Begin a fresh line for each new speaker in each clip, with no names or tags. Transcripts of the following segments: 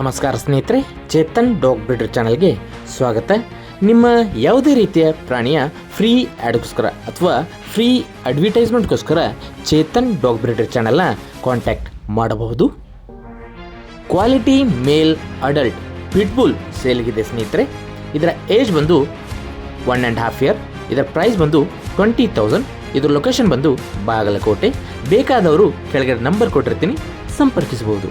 ನಮಸ್ಕಾರ ಸ್ನೇಹಿತರೆ, Chetan dog breeder ಚಾನಲ್ಗೆ ಸ್ವಾಗತ. ನಿಮ್ಮ ಯಾವುದೇ ರೀತಿಯ ಪ್ರಾಣಿಯ ಫ್ರೀ ಆ್ಯಡ್ಗೋಸ್ಕರ ಅಥವಾ ಫ್ರೀ ಅಡ್ವರ್ಟೈಸ್ಮೆಂಟ್ಗೋಸ್ಕರ ಚೇತನ್ ಡಾಗ್ ಬ್ರೀಡರ್ ಚಾನಲ್ನ ಕಾಂಟ್ಯಾಕ್ಟ್ ಮಾಡಬಹುದು. ಕ್ವಾಲಿಟಿ ಮೇಲ್ ಅಡಲ್ಟ್ ಪಿಟ್ಬುಲ್ ಸೇಲ್ಗಿದೆ ಸ್ನೇಹಿತರೆ. ಇದರ ಏಜ್ ಬಂದು 1.5 ಇಯರ್. ಇದರ ಪ್ರೈಸ್ ಬಂದು 20,000. ಇದರ ಲೊಕೇಶನ್ ಬಂದು ಬಾಗಲಕೋಟೆ. ಬೇಕಾದವರು ಕೆಳಗಡೆ ನಂಬರ್ ಕೊಟ್ಟಿರ್ತೀನಿ, ಸಂಪರ್ಕಿಸಬಹುದು.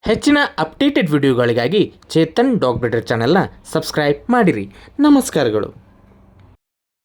ಹೆಚ್ಚಿನ ಅಪ್ಡೇಟೆಡ್ ವಿಡಿಯೋಗಳಿಗಾಗಿ ಚೇತನ್ ಡಾಗ್ ಬ್ರೀಡರ್ ಚಾನೆಲ್ನ ಸಬ್ಸ್ಕ್ರೈಬ್ ಮಾಡಿರಿ. ನಮಸ್ಕಾರಗಳು.